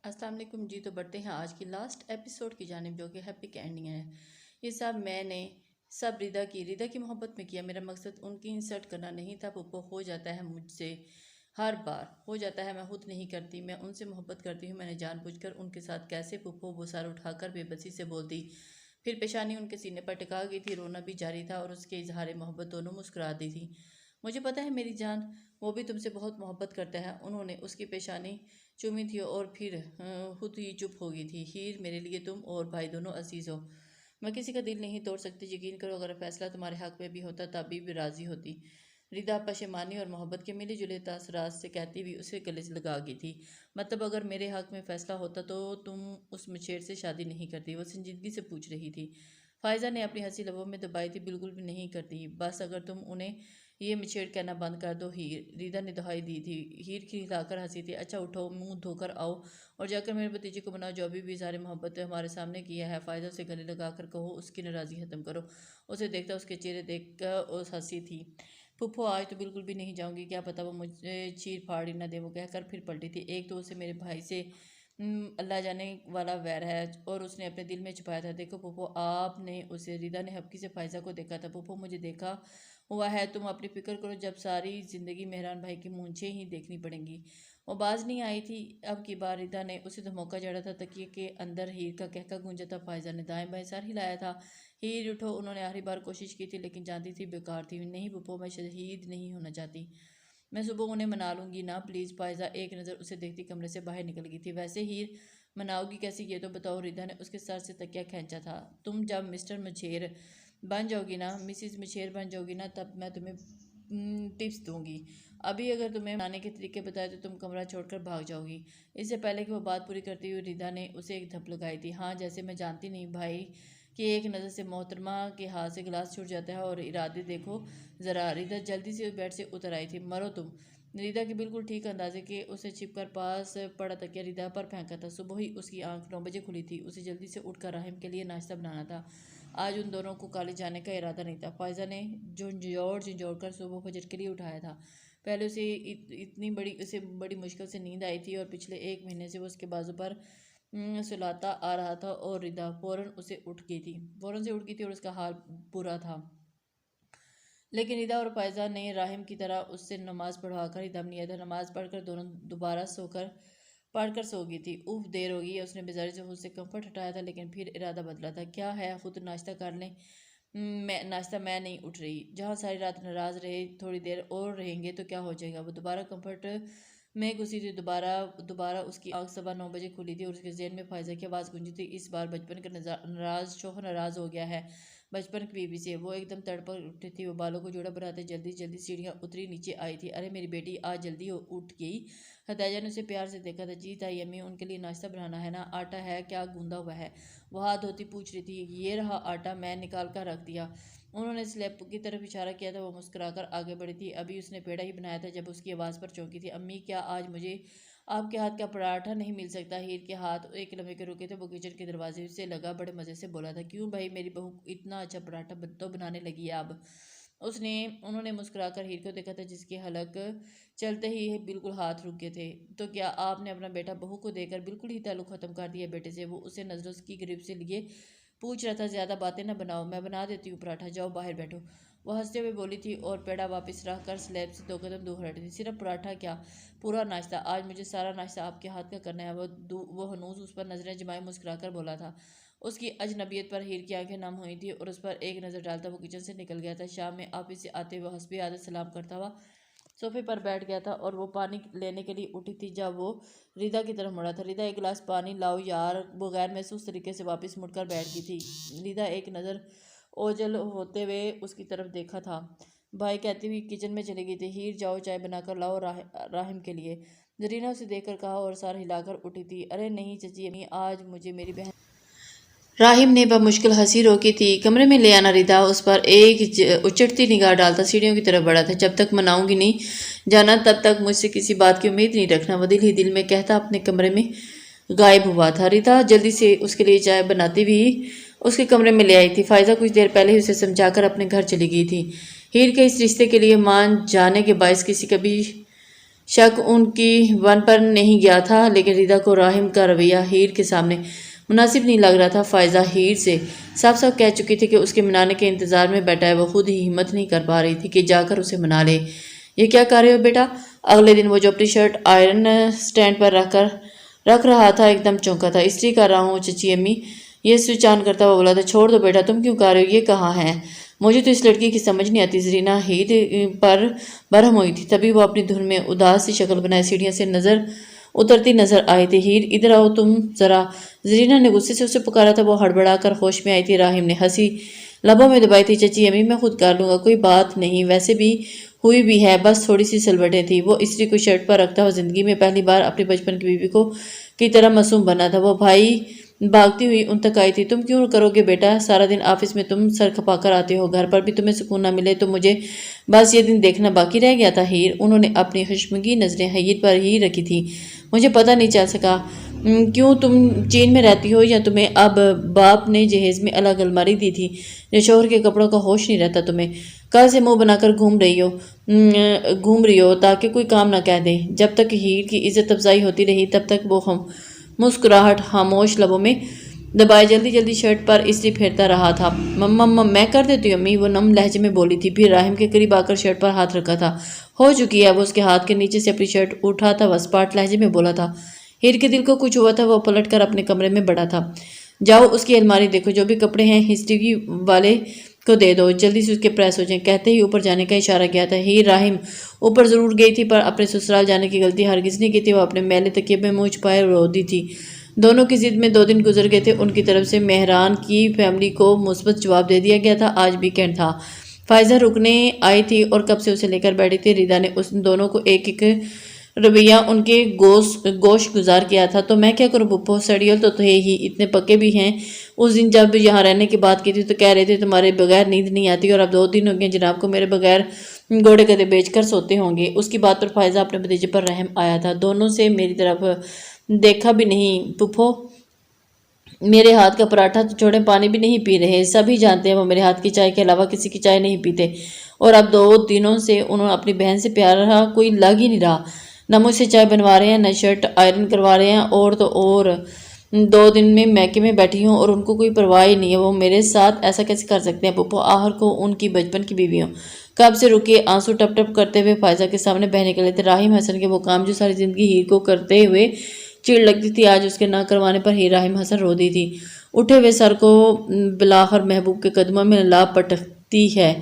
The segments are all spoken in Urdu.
السلام علیکم جی، تو بڑھتے ہیں آج کی لاسٹ ایپیسوڈ کی جانب جو کہ ہیپی اینڈنگ ہے۔ یہ سب میں نے ریدا کی محبت میں کیا۔ میرا مقصد ان کی انسلٹ کرنا نہیں تھا۔ پپو ہو جاتا ہے مجھ سے، ہر بار ہو جاتا ہے، میں خود نہیں کرتی، میں ان سے محبت کرتی ہوں۔ میں نے جان بوجھ کر ان کے ساتھ کیسے پپو وہ سر اٹھا کر بے بسی سے بولتی، پھر پیشانی ان کے سینے پر ٹکا گئی تھی، رونا بھی جاری تھا اور اس کے اظہار محبت دونوں مسکرا دی تھی۔ مجھے پتا ہے میری جان، وہ بھی تم سے بہت محبت کرتا ہے۔ انہوں نے اس کی پیشانی چومی تھی اور پھر خود ہی چپ ہو گئی تھی۔ ہیر، میرے لیے تم اور بھائی دونوں عزیز ہو، میں کسی کا دل نہیں توڑ سکتی۔ یقین کرو، اگر فیصلہ تمہارے حق میں بھی ہوتا تب بھی راضی ہوتی۔ ریدا پشیمانی اور محبت کے ملے جلے تاثرات سے کہتی ہوئی اسے گلے سے لگا گئی تھی۔ مطلب اگر میرے حق میں فیصلہ ہوتا تو تم اس مچھیر سے شادی نہیں کرتی؟ وہ سنجیدگی سے پوچھ رہی تھی۔ فائزہ نے اپنی ہنسی لبوں میں دبائی تھی۔ بالکل بھی نہیں کرتی، بس اگر تم انہیں یہ مچھیڑ کہنا بند کر دو ہیر، ریدا نے دہائی دی تھی۔ ہیر کھلا کر ہنسی تھی۔ اچھا اٹھو، منہ دھو کر آؤ اور جا کر میرے بھتیجے کو بناؤ، جو ابھی بھی اظہار محبت ہمارے سامنے کیا ہے۔ فائزہ سے گلے لگا کر کہو اس کی ناراضی ختم کرو۔ اسے دیکھتا اس کے چہرے دیکھ کر اس ہنسی تھی۔ پھپھو آج تو بالکل بھی نہیں جاؤں گی، کیا پتا وہ مجھے چیر پھاڑ ہی نہ دے، وہ کہہ کر پھر پلٹی تھی۔ ایک تو اسے میرے بھائی سے اللہ جانے والا ویر ہے اور اس نے اپنے دل میں چھپایا تھا۔ دیکھو پھپھو، آپ نے اسے، ریدا نے ہبکی سے فائزہ کو دیکھا تھا۔ پھپھو مجھے دیکھا ہوا ہے، تم اپنی فکر کرو، جب ساری زندگی مہران بھائی کی مونچھیں ہی دیکھنی پڑیں گی۔ وہ باز نہیں آئی تھی اب کی بار۔ ریدا نے اسے دھموکا جڑا تھا، تکیے کے اندر ہیر کا کہکا گونجا تھا۔ فائزہ نے دائیں بائیں سر ہلایا تھا۔ ہیر اٹھو، انہوں نے آخری بار کوشش کی تھی لیکن جانتی تھی بیکار تھی۔ نہیں پھپھو، میں شہید نہیں ہونا چاہتی، میں صبح انہیں منا لوں گی نا پلیز۔ فائزہ ایک نظر اسے دیکھتی کمرے سے باہر نکل گئی تھی۔ ویسے ہیر مناؤ گی کیسے یہ تو بتاؤ؟ ریدا نے اس کے سر سے تکیہ کھینچا تھا۔ تم جب مسٹر مچھیر بن جاؤ گی نا، مسز مچھیر بن جاؤ گی نا، تب میں تمہیں ٹپس دوں گی۔ ابھی اگر تمہیں منانے کے طریقے بتائے تو تم کمرہ چھوڑ کر بھاگ جاؤ گی۔ اس سے پہلے کہ وہ بات پوری کرتی ہوئی ریدا نے اسے ایک دھپ لگائی تھی۔ ہاں، جیسے میں جانتی نہیں بھائی کہ ایک نظر سے محترمہ کے ہاتھ سے گلاس چھوٹ جاتا ہے، اور ارادے دیکھو ذرا۔ ریدا جلدی سے بیڈ سے اتر آئی تھی۔ مرو تم۔ ریدا کے بالکل ٹھیک اندازے کے اسے چھپ کر پاس پڑا تکیہ ریدا پر پھینکا تھا۔ صبح ہی اس کی آنکھ 9 بجے کھلی تھی۔ اسے جلدی سے اٹھ کر راحم کے لیے ناشتہ بنانا تھا۔ آج ان دونوں کو کالج جانے کا ارادہ نہیں تھا۔ فائزہ نے جھنجھوڑ کر صبح فجر کے لیے اٹھایا تھا۔ پہلے اسے بڑی مشکل سے نیند آئی تھی اور پچھلے 1 مہینے سے وہ اس کے بازو پر سلاتا آ رہا تھا، اور ریدا فوراً سے اٹھ گئی تھی اور اس کا حال برا تھا۔ لیکن ریدا اور فائزہ نے راحم کی طرح اس سے نماز پڑھوا کر ہی دم لیا تھا۔ نماز پڑھ کر دونوں دوبارہ پڑھ کر سو گئی تھی۔ اوف، دیر ہو گئی ہے، اس نے بیزاری سے خود سے کمفرٹ ہٹایا تھا، لیکن پھر ارادہ بدلا تھا۔ کیا ہے، خود ناشتہ کر لیں۔ ناشتہ میں نہیں اٹھ رہی، جہاں ساری رات ناراض رہے، تھوڑی دیر اور رہیں گے تو کیا ہو جائے گا۔ وہ دوبارہ کمفرٹ میں گھسی تھی۔ دوبارہ اس کی آنکھ 9:15 بجے کھلی تھی اور اس کے ذہن میں فائزہ کی آواز گونجی تھی۔ اس بار بچپن کا ناراض شوہر ناراض ہو گیا ہے بچپن کی بیوی سے۔ وہ ایک دم تڑپ اٹھی تھی۔ وہ بالوں کو جوڑا بناتے جلدی سیڑھیاں اتری نیچے آئی تھی۔ ارے میری بیٹی آج جلدی اٹھ گئی۔ ختیجہ نے اسے پیار سے دیکھا تھا۔ جی تائی امی، ان کے لیے ناشتہ بنانا ہے نا؟ آٹا ہے کیا گوندا ہوا ہے؟ وہ ہاتھ دھوتی پوچھ رہی تھی۔ یہ رہا آٹا، میں نکال کر رکھ دیا۔ انہوں نے سلیب کی طرف اشارہ کیا تھا۔ وہ مسکرا کر آگے بڑھی تھی۔ ابھی اس نے پیڑا ہی بنایا تھا جب اس کی آواز پر چونکی تھی۔ امی، کیا آج مجھے آپ کے ہاتھ کا پراٹھا نہیں مل سکتا؟ ہیر کے ہاتھ ایک لمحے کے رکے تھے۔ وہ کچن کے دروازے سے لگا بڑے مزے سے بولا تھا۔ کیوں بھائی، میری بہو اتنا اچھا پراٹھا تو بنانے لگی ہے اب؟ انہوں نے مسکرا کر ہیر کو دیکھا تھا، جس کے حلق چلتے ہی بالکل ہاتھ رک گئے تھے۔ تو کیا آپ نے اپنا بیٹا بہو کو دے کر بالکل ہی تعلق ختم کر دیا بیٹے سے؟ وہ اسے نظروں کی گریب سے لیے پوچھ رہا تھا۔ زیادہ باتیں نہ بناؤ، میں بنا دیتی ہوں پراٹھا، جاؤ باہر بیٹھو۔ وہ ہنستے ہوئے بولی تھی اور پیڑا واپس رکھ کر سلیب سے 2 قدم دور ہٹی تھی۔ صرف پراٹھا کیا، پورا ناشتہ؟ آج مجھے سارا ناشتہ آپ کے ہاتھ کا کرنا ہے۔ وہ ہنوز اس پر نظریں جمائے مسکرا کر بولا تھا۔ اس کی اجنبیت پر ہیر کی آنکھیں نم ہوئی تھیں اور اس پر ایک نظر ڈالتا وہ کچن سے نکل گیا تھا۔ شام میں آفس سے آتے ہوئے حسب عادت سلام کرتا ہوا صوفے پر بیٹھ گیا تھا اور وہ پانی لینے کے لیے اٹھی تھی جب وہ ریدا کی طرف مڑا تھا۔ ریدا، ایک گلاس پانی لاؤ یار۔ وہ غیر محسوس طریقے سے واپس مڑ کر بیٹھ گئی تھی۔ ریدا ایک نظر اوجھل ہوتے ہوئے اس کی طرف دیکھا تھا، بھائی کہتی ہوئی کچن میں چلی گئی تھی۔ ہیر، جاؤ چائے بنا کر لاؤ راحم کے لیے، زرینہ اسے دیکھ کر کہا اور سر ہلا کر اٹھی تھی۔ ارے نہیں چچی امی، آج مجھے میری بہن راحم نے بمشکل ہنسی روکی تھی۔ کمرے میں لے آنا ریدا۔ اس پر ایک اچٹتی نگاہ ڈالتا سیڑھیوں کی طرف بڑھا تھا۔ جب تک مناؤں گی نہیں جانا تب تک مجھ سے کسی بات کی امید نہیں رکھنا، وہ دل ہی دل میں کہتا اپنے کمرے میں غائب ہوا تھا۔ ریدا جلدی سے اس کے لیے چائے بناتی ہوئی اس کے کمرے میں لے آئی تھی۔ فائزہ کچھ دیر پہلے ہی اسے سمجھا کر اپنے گھر چلی گئی تھی۔ ہیر کے اس رشتے کے لیے مان جانے کے باعث کسی کا بھی شک ان کی ون پر نہیں گیا تھا، لیکن ریدا کو راہم کا رویہ ہیر کے سامنے مناسب نہیں لگ رہا تھا۔ فائزہ ہیر سے صاف صاف کہہ چکی تھی کہ اس کے منانے کے انتظار میں بیٹھا ہے، وہ خود ہی ہمت نہیں کر پا رہی تھی کہ جا کر اسے منا لے۔ یہ کیا کر رہے ہو بیٹا؟ اگلے دن وہ جو اپنی شرٹ آئرن سٹینڈ پر رکھ رہا تھا ایک دم چونکا تھا۔ استری کر رہا ہوں چچی امی، یہ سوئچ آن کرتا ہوا بولا تھا۔ چھوڑ دو بیٹا، تم کیوں کر رہے ہو؟ یہ کہاں ہے؟ مجھے تو اس لڑکی کی سمجھ نہیں آتی۔ زرینہ ہیر پر برہم ہوئی تھی، تبھی وہ اپنی دھن میں اداس سی شکل بنائے سیڑھیاں سے اترتی نظر آئی تھی۔ ہیر ادھر آؤ تم ذرا، زرینہ نے غصے سے اسے پکارا تھا۔ وہ ہڑبڑا کر ہوش میں آئی تھی۔ راہم نے ہنسی لبوں میں دبائی تھی۔ چچی امی میں خود کر لوں گا، کوئی بات نہیں، ویسے بھی ہوئی بھی ہے، بس تھوڑی سی سلوٹیں تھی۔ وہ استری کو شرٹ پر رکھتا ہوا زندگی میں پہلی بار اپنی بچپن کی بیوی کی طرح معصوم بنا تھا۔ وہ بھائی بھاگتی ہوئی ان تک آئی تھی۔ تم کیوں کرو گے بیٹا؟ سارا دن آفس میں تم سر کھپا کر آتے ہو، گھر پر بھی تمہیں سکون نہ ملے تو مجھے بس یہ دن دیکھنا باقی رہ گیا تھا۔ ہیر، انہوں نے اپنی خشمگی نظریں ہیر پر ہی رکھی تھی۔ مجھے پتہ نہیں چل سکا کیوں تم چین میں رہتی ہو، یا تمہیں اب باپ نے جہیز میں الگ الماری دی تھی جو شوہر کے کپڑوں کا ہوش نہیں رہتا تمہیں؟ کل سے منہ بنا کر گھوم رہی ہو تاکہ کوئی کام نہ کہہ دے۔ جب تک ہیر کی عزت افزائی ہوتی رہی تب تک وہ مسکراہٹ خاموش لبوں میں دبائے جلدی جلدی شرٹ پر استری پھیرتا رہا تھا۔ مما میں کر دیتی ہوں امی، وہ نم لہجے میں بولی تھی۔ پھر راہم کے قریب آ کر شرٹ پر ہاتھ رکھا تھا۔ ہو چکی ہے، وہ اس کے ہاتھ کے نیچے سے اپنی شرٹ اٹھاتا ہوا اسپاٹ لہجے میں بولا تھا۔ ہیر کے دل کو کچھ ہوا تھا، وہ پلٹ کر اپنے کمرے میں بڑھا تھا۔ جاؤ اس کی الماری دیکھو، جو بھی کپڑے ہیں ہسٹری والے کو دے دو، جلدی سے اس کے پریس ہو جائیں۔ کہتے ہی اوپر جانے کا اشارہ کیا تھا۔ ہیر راہم اوپر ضرور گئی تھی، پر اپنے سسرال جانے کی غلطی ہرگز نہیں کی تھی۔ وہ اپنے میلے تکیے میں منہ چھپائے رو دی تھی۔ دونوں کی ضد میں 2 دن گزر گئے تھے۔ ان کی طرف سے مہران کی فیملی کو مثبت جواب دے دیا گیا تھا۔ آج ویکینڈ تھا۔ فائزہ رکنے آئی تھی اور کب سے اسے لے کر بیٹھی تھی۔ ریدا نے ان دونوں کو ایک ایک رویہ ان کے گوش گزار کیا تھا۔ تو میں کیا کروں پپو، سڑیل تو تھے ہی، اتنے پکے بھی ہیں۔ اس دن جب یہاں رہنے کی بات کی تھی تو کہہ رہے تھے تمہارے بغیر نیند نہیں آتی، اور اب 2 دن ہو گئے جناب کو میرے بغیر گوڑے گدے بیچ کر سوتے ہوں گے۔ اس کی بات پر فائزہ اپنے بھتیجے پر رحم آیا تھا۔ دونوں سے میری طرف دیکھا بھی نہیں۔ پپو میرے ہاتھ کا پراٹھا تو چھوڑیں، پانی بھی نہیں پی رہے۔ سبھی جانتے ہیں وہ میرے ہاتھ کی چائے کے علاوہ کسی کی چائے نہیں پیتے، اور اب 2 دنوں سے انہوں نے اپنی بہن سے پیار رہا کوئی لگ ہی نہیں رہا۔ نہ مجھ سے چائے بنوا رہے ہیں، نہ شرٹ آئرن کروا رہے ہیں، اور تو اور 2 دن میں میکے میں بیٹھی ہوں اور ان کو کوئی پرواہ ہی نہیں ہے۔ وہ میرے ساتھ ایسا کیسے کر سکتے ہیں پپو؟ آخر کو ان کی بچپن کی بیوی ہوں۔ کب سے رکے آنسو ٹپ ٹپ کرتے ہوئے فائزہ کے سامنے بہنے کے لیے تھے۔ راہم حسن کے وہ کام جو ساری زندگی ہیر کو کرتے ہوئے چڑ لگتی تھی، آج اس کے نہ کروانے پر ہی راہم حسن رو دی تھی۔ اٹھے ہوئے سر کو بلاخر محبوب کے قدموں میں لا پٹکتی ہے۔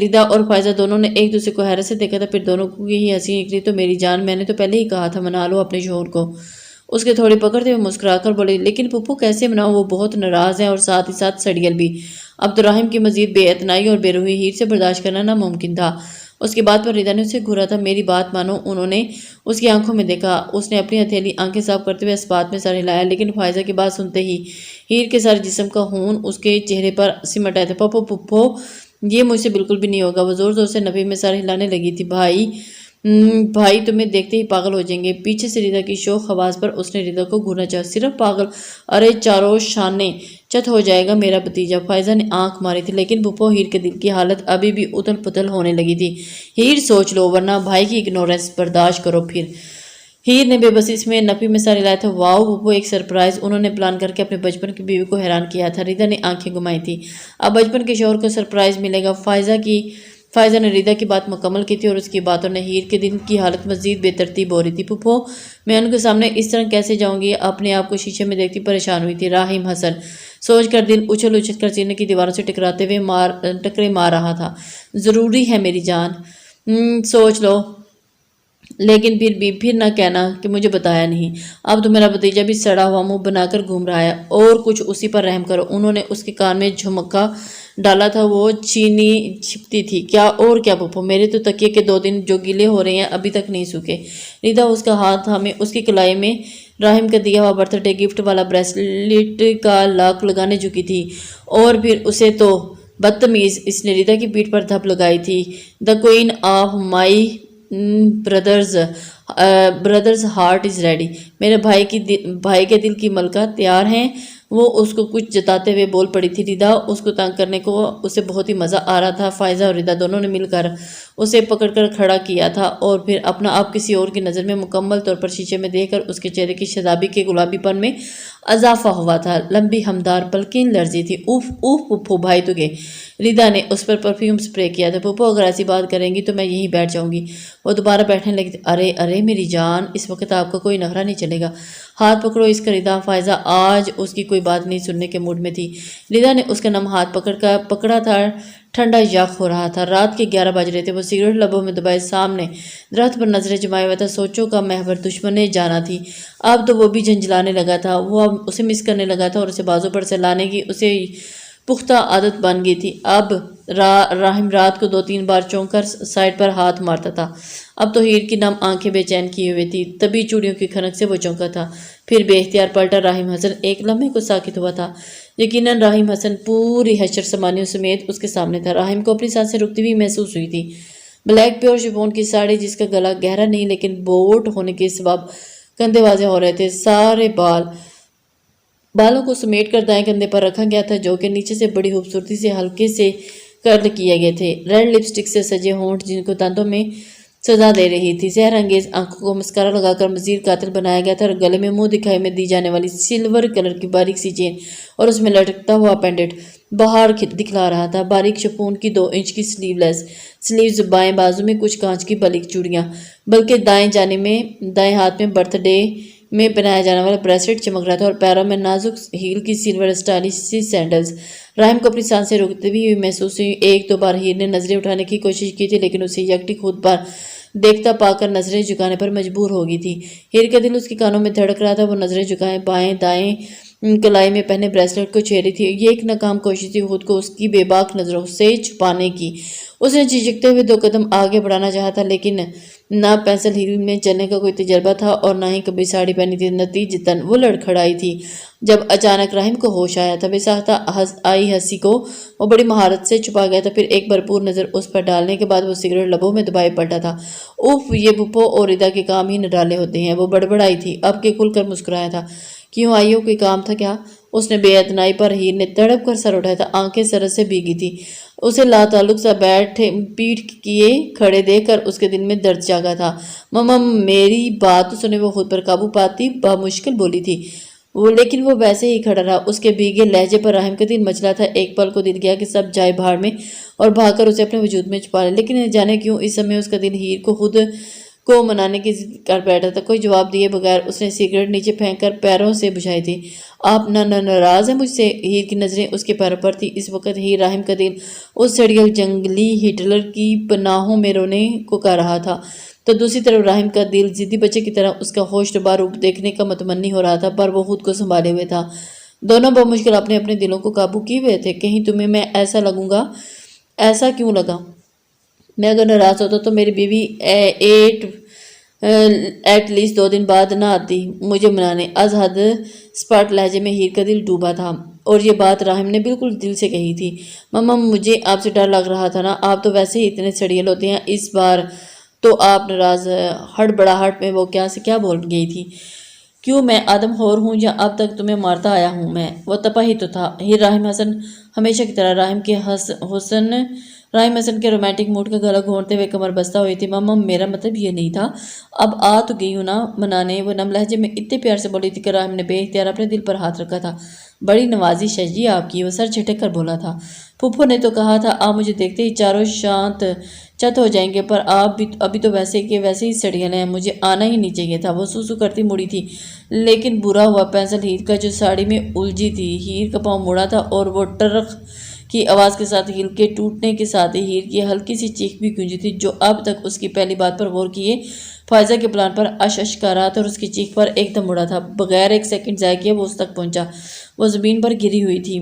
ریدا اور فائزہ دونوں نے ایک دوسرے کو حیرت سے دیکھا تھا، پھر دونوں کو یہی ہنسی نکلی۔ تو میری جان، میں نے تو پہلے ہی کہا تھا منا لو اپنے شوہر کو۔ اس کے تھوڑے پکڑتے ہوئے مسکرا کر بولے، لیکن پپو کیسے مناؤ؟ وہ بہت ناراض ہیں اور ساتھ ہی ساتھ سڑیل بھی۔ اب تو راہم کی مزید بے اعتنائی اور بے روحی ہیر سے برداشت کرنا ناممکن تھا۔ اس کی بات پر ریدا نے اسے گھورا تھا۔ میری بات مانو، انہوں نے اس کی آنکھوں میں دیکھا۔ اس نے اپنی ہتھیلی آنکھیں صاف کرتے ہوئے اس بات میں سر ہلایا، لیکن فائزہ کی بات سنتے ہی ہیر کے سارے جسم کا خون اس کے چہرے پر سمٹ آیا تھا۔ پپو یہ مجھ سے بالکل بھی نہیں ہوگا۔ وہ زور زور سے نفی میں سر ہلانے لگی تھی۔ بھائی تمہیں دیکھتے ہی پاگل ہو جائیں گے۔ پیچھے سے ریدا کی شوخ آواز پر اس نے ریدا کو گھورنا چاہا۔ صرف پاگل؟ ارے چاروں شانے چت ہو جائے گا میرا بھتیجا۔ فائزہ نے آنکھ ماری تھی، لیکن پپو ہیر کے دل کی حالت ابھی بھی اتل پتل ہونے لگی تھی۔ ہیر سوچ لو، ورنہ بھائی کی اگنورنس برداشت کرو۔ پھر ہیر نے بے بسی میں نفی میں سر ہلایا تھا۔ واؤ پپو، ایک سرپرائز انہوں نے پلان کر کے اپنے بچپن کی بیوی کو حیران کیا تھا۔ ریدا نے آنکھیں گھمائی تھی۔ اب بچپن کے شوہر کو سرپرائز ملے گا۔ فائزہ نے ریدا کی بات مکمل کی تھی، اور اس کی باتوں نے ہیر کے دل کی حالت مزید بے ترتیب ہو رہی تھی۔ پپو میں ان کے سامنے اس طرح کیسے جاؤں گی؟ اپنے آپ کو شیشے میں دیکھتی پریشان ہوئی تھی۔ راہم حسن سوچ کر دل اچھل اچھل کر سینے کی دیواروں سے ٹکراتے ہوئے ٹکرے مار رہا تھا۔ ضروری ہے میری جان، سوچ لو، لیکن پھر نہ کہنا کہ مجھے بتایا نہیں۔ اب تو میرا بھتیجا بھی سڑا ہوا منہ بنا کر گھوم رہا ہے، اور کچھ اسی پر رحم کرو۔ انہوں نے اس کے کان میں جھمکا ڈالا تھا، وہ چینی چھپتی تھی۔ کیا اور کیا پپو، میرے تو تکیے کے 2 دن جو گیلے ہو رہے ہیں ابھی تک نہیں سوکھے۔ ریدا اس کا ہاتھ تھامے اس کی کلائی میں راہم کا دیا ہوا برتھ ڈے گفٹ والا بریسلیٹ کا لاک لگانے جھکی تھی، اور پھر اسے تو بدتمیز اس نے ریدا کی پیٹھ پر دھپ لگائی تھی۔ The queen of my brother's heart is ready. میرے بھائی کے دل کی ملکہ تیار ہیں۔ وہ اس کو کچھ جتاتے ہوئے بول پڑی تھی۔ ردا اس کو تنگ کرنے کو اسے بہت ہی مزہ آ رہا تھا۔ فائزہ اور ردا دونوں نے مل کر اسے پکڑ کر کھڑا کیا تھا اور پھر اپنا آپ کسی اور کی نظر میں مکمل طور پر شیشے میں دیکھ کر اس کے چہرے کی شادابی کے گلابی پن میں اضافہ ہوا تھا۔ لمبی ہمدار پلکیں لرزی تھی۔ اوف اوف پھپھو بھائی تو گئے۔ ردا نے اس پر پرفیوم سپرے کیا تھا۔ پھپھو اگر ایسی بات کریں گی تو میں یہیں بیٹھ جاؤں گی۔ وہ دوبارہ بیٹھنے لگی۔ ارے ارے میری جان، اس وقت آپ کا کوئی نخرہ نہیں چلے گا، ہاتھ پکڑو اس کا۔ ردا فائزہ آج اس کی کوئی بات نہیں سننے کے موڈ میں تھی۔ ردا نے اس کا نم ہاتھ پکڑا تھا۔ ٹھنڈا یخ ہو رہا تھا۔ رات کے 11 بج رہے تھے۔ وہ سگریٹ لبوں میں دبائے سامنے درخت پر نظریں جمائے ہوا تھا۔ سوچوں کا محور دشمن جانا تھی۔ اب تو وہ بھی جھنجھلانے لگا تھا۔ وہ اب اسے مس کرنے لگا تھا اور اسے بازو پر سے لانے کی اسے پختہ عادت بن گئی تھی۔ اب راہم رات کو 2-3 بار چونک کر سائڈ پر ہاتھ مارتا تھا۔ اب تو ہیر کی نم آنکھیں بے چین کیے ہوئے تھی۔ طبی چوڑیوں کی کھنک سے وہ چونکا تھا۔ پھر بے اختیار پلٹا۔ راہم حسن ایک لمحے کو ساکت ہوا تھا۔ یقیناً راہم حسن پوری حشر سامانیوں سمیت اس کے سامنے تھا۔ راہم کو اپنی سانسیں رکتی ہوئی محسوس ہوئی تھی۔ بلیک پیور شفون کی ساڑی جس کا گلا گہرا نہیں لیکن بوٹ ہونے کے سبب کندھے واضح ہو رہے تھے۔ سارے بالوں کو سمیٹ کر دائیں کندھے پر رکھا گیا تھا جو کہ نیچے سے بڑی خوبصورتی سے ہلکے سے کرل کیے گئے تھے۔ ریڈ لپسٹک سے سجے ہونٹ جن کو دانتوں میں سزا دے رہی تھی، زہر انگیز آنکھوں کو مسکارا لگا کر مزید قاتل بنایا گیا تھا، اور گلے میں منہ دکھائی میں دی جانے والی سلور کلر کی باریک سی چین اور اس میں لٹکتا ہوا پینڈنٹ باہر دکھلا رہا تھا۔ باریک شپون کی 2 انچ کی سلیوز، بائیں بازو میں کچھ کانچ کی باریک چوڑیاں، بلکہ دائیں ہاتھ میں برتھ ڈے میں پہنایا جانے والا بریسلیٹ چمک رہا تھا، اور پیروں میں نازک ہیل کی سلور اسٹائلش سی سینڈلز۔ راہم کو اپنی سانسیں روکتی ہوئی محسوس ہوئی۔ 1-2 بار ہیر نے نظریں اٹھانے کی کوشش کی تھی لیکن اسے یکٹی خود پر دیکھتا پا کر نظریں جھکانے پر مجبور ہو گئی تھی۔ ہیر کا دل اس کے کانوں میں دھڑک رہا تھا۔ وہ نظریں جھکائے بائیں دائیں کلائی میں پہنے بریسلیٹ کو چھیڑی تھی۔ یہ ایک ناکام کوشش تھی خود کو اس کی بے باک نظروں سے چھپانے کی۔ اس نے جھجکتے ہوئے 2 قدم آگے بڑھانا چاہا تھا لیکن نہ پینسل ہیل میں چلنے کا کوئی تجربہ تھا اور نہ ہی کبھی ساڑی پہنی تھی۔ نتیجتاً وہ لڑکھڑائی تھی۔ جب اچانک راہم کو ہوش آیا تھا، بے ساختہ آئی ہنسی کو وہ بڑی مہارت سے چھپا گیا تھا۔ پھر ایک بھرپور نظر اس پر ڈالنے کے بعد وہ سگریٹ لبوں میں دبائے پلٹا تھا۔ اوف، یہ پھپھو اور ردا کے کام ہی نڈالے ہوتے ہیں۔ وہ بڑبڑائی تھی۔ اب کے کھل کر مسکرایا تھا۔ کیوں آئی ہو، کوئی کام تھا کیا؟ اس نے بے اتنائی پر ہیر نے تڑپ کر سر اٹھایا تھا۔ آنکھیں سرد سے بھیگی تھی۔ اسے لاتعلق سا پیٹھ کیے کھڑے دیکھ کر اس کے دل میں درد جاگا تھا۔ مما میری بات تو سنے۔ وہ خود پر قابو پاتی بمشکل بولی تھی، لیکن وہ ویسے ہی کھڑا رہا۔ اس کے بھیگے لہجے پر راہم کا دل مچلا تھا۔ ایک پل کو دل گیا کہ سب جائے بھاڑ میں اور بھاگ کر اسے اپنے وجود میں چھپا لے، لیکن جانے کیوں اس سمے اس کا دل ہیر کو خود کو منانے کی ضد کر بیٹھا تھا۔ کوئی جواب دیے بغیر اس نے سگریٹ نیچے پھینک کر پیروں سے بجھائی تھی۔ آپ ناراض ہیں مجھ سے؟ ہیر کی نظریں اس کے پیروں پر تھی۔ اس وقت ہیر راہم کا دل اس سڑیل جنگلی ہٹلر کی پناہوں میں رونے کو کر رہا تھا، تو دوسری طرف راہم کا دل ضدی بچے کی طرح اس کا ہوش ربا روپ دیکھنے کا متمنی ہو رہا تھا، پر وہ خود کو سنبھالے ہوئے تھا۔ دونوں بمشکل اپنے اپنے دلوں کو قابو کیے ہوئے تھے۔ کہیں تمہیں میں ایسا لگوں گا؟ ایسا کیوں لگا؟ میں اگر ناراض ہوتا تو میری بیوی ایٹ لیسٹ 2 دن بعد نہ آتی مجھے منانے۔ از حد سپاٹ لہجے میں ہیر کا دل ڈوبا تھا، اور یہ بات راہم نے بالکل دل سے کہی تھی۔ مما مجھے آپ سے ڈر لگ رہا تھا نا، آپ تو ویسے ہی اتنے سڑیل ہوتے ہیں، اس بار تو آپ ناراض۔ ہڑبڑاہٹ میں وہ کیا سے کیا بول گئی تھی؟ کیوں میں آدم خور ہوں یا اب تک تمہیں مارتا آیا ہوں میں؟ وہ تپا ہی تو تھا۔ ہیر راہم حسن ہمیشہ کی طرح راہم حسن کے رومانٹک موڈ کا گلا گھونٹتے ہوئے کمر بستہ ہوئی تھی۔ مما میرا مطلب یہ نہیں تھا، اب آ تو گئی ہوں نا منانے۔ وہ نم لہجے میں اتنے پیار سے بولی تھی کہ راہم نے بے اختیار اپنے دل پر ہاتھ رکھا تھا۔ بڑی نوازش ہے جی آپ کی، وہ سر جھٹک کر بولا تھا۔ پھپھو نے تو کہا تھا آپ مجھے دیکھتے ہی چاروں شانت چت ہو جائیں گے، پر آپ بھی ابھی تو ویسے ہی سڑیل ہیں، مجھے آنا ہی نہیں چاہیے تھا۔ وہ سوسو کرتی مڑی تھی، لیکن برا ہوا پینسل ہیر کا جو ساڑی میں الجھی تھی۔ ہیر کا پاؤں مڑا تھا اور وہ ٹرخ کی آواز کے ساتھ ہیل کے ٹوٹنے کے ساتھ ہی ہیر کی ہلکی سی چیخ بھی گونجی تھی، جو اب تک اس کی پہلی بات پر غور کیے فائزہ کے پلان پر اش کر رہا تھا، اور اس کی چیخ پر ایک دم مڑا تھا۔ بغیر 1 سیکنڈ ضائع کیے وہ اس تک پہنچا۔ وہ زمین پر گری ہوئی تھی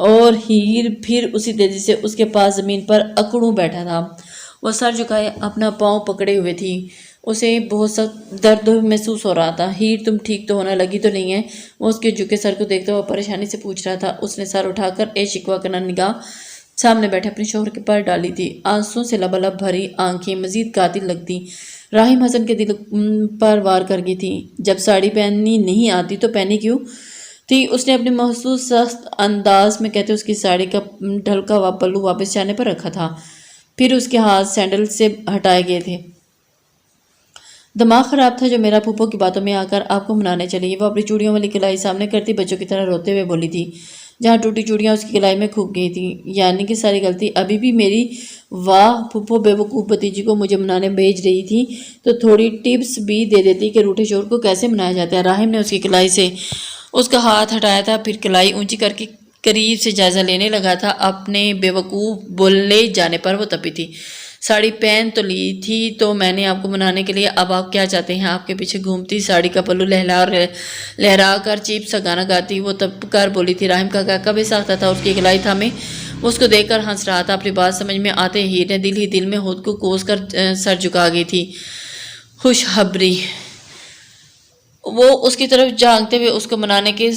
اور ہیر پھر اسی تیزی سے اس کے پاس زمین پر اکڑوں بیٹھا تھا۔ وہ سر جھکائے اپنا پاؤں پکڑے ہوئے تھی۔ اسے بہت سخت درد محسوس ہو رہا تھا۔ ہیر تم ٹھیک تو ہونا لگی تو نہیں ہے؟ وہ اس کے جھکے سر کو دیکھتا ہوا پریشانی سے پوچھ رہا تھا۔ اس نے سر اٹھا کر شکوہ کرنا نگاہ سامنے بیٹھے اپنے شوہر کے پر ڈالی تھی۔ آنسوں سے لبالب بھری آنکھیں مزید قاتل لگتی راہم حسن کے دل پر وار کر گئی تھی۔ جب ساڑی پہننی نہیں آتی تو پہنی کیوں؟ تھی۔ اس نے اپنی محسوس سخت انداز میں کہتے اس کی ساڑی کا ڈھلکا ہوا پلو واپس جانے پر رکھا تھا، پھر اس کے ہاتھ سینڈل سے ہٹائے گئے تھے۔ دماغ خراب تھا جو میرا پھوپھو کی باتوں میں آ کر آپ کو منانے چلی گئی۔ وہ اپنی چوڑیوں والی کلائی سامنے کرتی بچوں کی طرح روتے ہوئے بولی تھی، جہاں ٹوٹی چوڑیاں اس کی کلائی میں کھپ گئی تھیں۔ یعنی کہ ساری غلطی ابھی بھی میری۔ واہ، پھوپھو بے وقوف بھتیجی کو مجھے منانے بھیج رہی تھی تو تھوڑی ٹپس بھی دے دیتی کہ روٹھے شوہر کو کیسے منایا جاتا ہے۔ راہم نے اس کی کلائی سے اس کا ہاتھ ہٹایا تھا، پھر کلائی اونچی کر کے قریب سے جائزہ لینے لگا تھا۔ اپنے بے وقوف بولنے جانے پر وہ تپی تھی۔ ساڑی پہن تو لی تھی تو میں نے آپ کو منانے کے لیے، اب آپ کیا چاہتے ہیں؟ آپ کے پیچھے گھومتی، ساڑی کا پلو لہرا کر چیپ سا گانا گاتی وہ تب کر بولی تھی۔ راہم کا کاکا بھی ساختہ تھا، اس کی کلائی تھامے وہ اس کو دیکھ کر ہنس رہا تھا۔ اپنی بات سمجھ میں آتے ہیر نے دل ہی دل میں خود کو کوس کر سر جھکا گئی تھی۔ خوشخبری! وہ اس کی طرف جھانکتے ہوئے اس کو منانے کے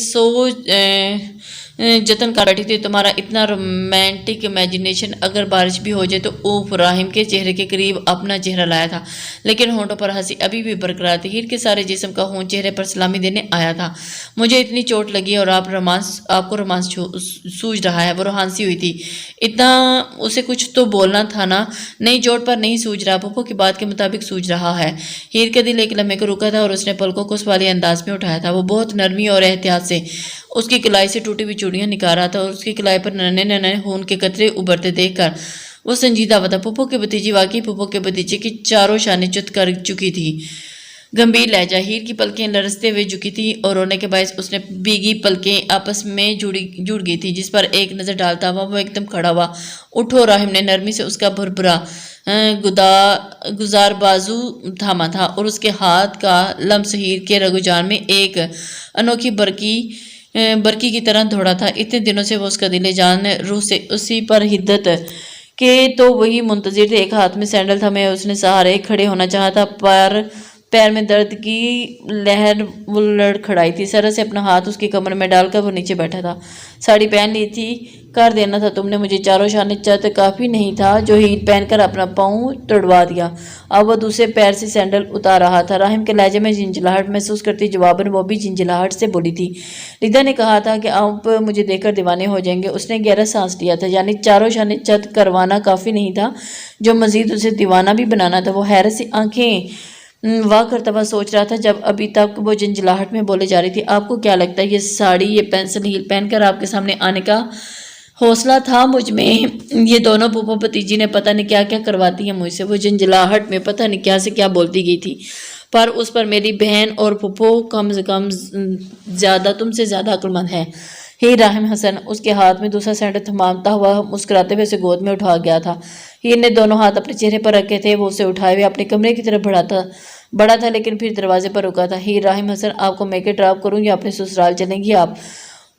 جتن کر بیٹھی تھی۔ تمہارا اتنا رومانٹک امیجنیشن، اگر بارش بھی ہو جائے تو اوف! راہم کے چہرے کے قریب اپنا چہرہ لایا تھا، لیکن ہونٹوں پر ہنسی ابھی بھی برقرار تھی۔ ہیر کے سارے جسم کا خون چہرے پر سلامی دینے آیا تھا۔ مجھے اتنی چوٹ لگی اور آپ کو رومانس سوج رہا ہے۔ وہ روحانسی ہوئی تھی۔ اتنا اسے کچھ تو بولنا تھا نا۔ نہیں، چوٹ پر نہیں سوج رہا، پھوپھو کی بات کے مطابق سوج رہا ہے۔ ہیر کا دل ایک لمحے کو رکا تھا اور اس نے پلکوں کو سوالیہ انداز میں اٹھایا تھا۔ وہ بہت نرمی اور احتیاط سے اس کی کلائی سے ٹوٹی ہوئی چوڑیاں نکال رہا تھا اور اس کی کلائی پر ننھے ننھے خون کے قطرے ابھرتے دیکھ کر وہ سنجیدہ ہوا تھا۔ پھوپھو کی بھتیجی واقعی پھوپھو کے بھتیجے کی چاروں شانیں چت کر چکی تھی۔ گمبھیر لہجہ۔ ہیر کی پلکیں لرزتے ہوئے جھکی تھی اور رونے کے باعث اس نے بھیگی پلکیں آپس میں جڑ گئی تھی۔ جس پر ایک نظر ڈالتا ہوا وہ ایک دم کھڑا ہوا۔ اٹھو! راہم نے نرمی سے اس کا بھربھرا گزار بازو تھاما تھا اور اس کے ہاتھ کا لمس ہیر کے رگ و جان میں ایک انوکھی برقی کی طرح دوڑا تھا۔ اتنے دنوں سے وہ اس کا دل جان روح سے اسی پر حدت کے تو وہی منتظر تھے۔ ایک ہاتھ میں سینڈل تھامے اس نے سہارے کھڑے ہونا چاہا تھا، پر پیر میں درد کی لہر وہ لڑکھڑائی تھی۔ سر سے اپنا ہاتھ اس کی کمر میں ڈال کر وہ نیچے بیٹھا تھا۔ ساڑی پہن لی تھی، کر دینا تھا تم نے، مجھے چاروں شانے چت کافی نہیں تھا جو ہیر پہن کر اپنا پاؤں توڑوا دیا۔ اب وہ دوسرے پیر سے سینڈل اتار رہا تھا۔ راہم کے لہجے میں جھنجھلاہٹ محسوس کرتی جواباً وہ بھی جھنجھلاہٹ سے بولی تھی، ریدا نے کہا تھا کہ آپ مجھے دیکھ کر دیوانے ہو جائیں گے۔ اس نے گہرا سانس لیا تھا، یعنی چاروں شانے چت کروانا کافی نہیں تھا، جو مزید اسے دیوانہ بھی بنانا تھا۔ وہ حیرت سے آنکھیں واہ کرتا ہوا سوچ رہا تھا جب ابھی تک وہ جھنجھلاہٹ میں بولے جا رہی تھی۔ آپ کو کیا لگتا ہے یہ ساڑی، یہ پینسل ہیل پہن کر آپ کے سامنے آنے کا حوصلہ تھا مجھ میں؟ یہ دونوں پھوپھو بھتیجی نے پتہ نہیں کیا کیا کرواتی ہیں مجھ سے۔ وہ جھنجھلاہٹ میں پتہ نہیں کیا سے کیا بولتی گئی تھی، پر اس پر میری بہن اور پھوپھو کم سے کم زیادہ تم سے زیادہ عقل مند ہے۔ ہیر راہم حسن اس کے ہاتھ میں دوسرا سینڈل تھماتا ہوا مسکراتے ہوئے اسے گود میں اٹھا گیا تھا۔ ہیر نے دونوں ہاتھ اپنے چہرے پر رکھے تھے، وہ اسے اٹھائے ہوئے اپنے کمرے کی طرف بڑھا تھا لیکن پھر دروازے پر رکا تھا۔ ہیر راہم حسن، آپ کو میں کے ڈراپ کروں یا اپنے سسرال چلیں گی آپ؟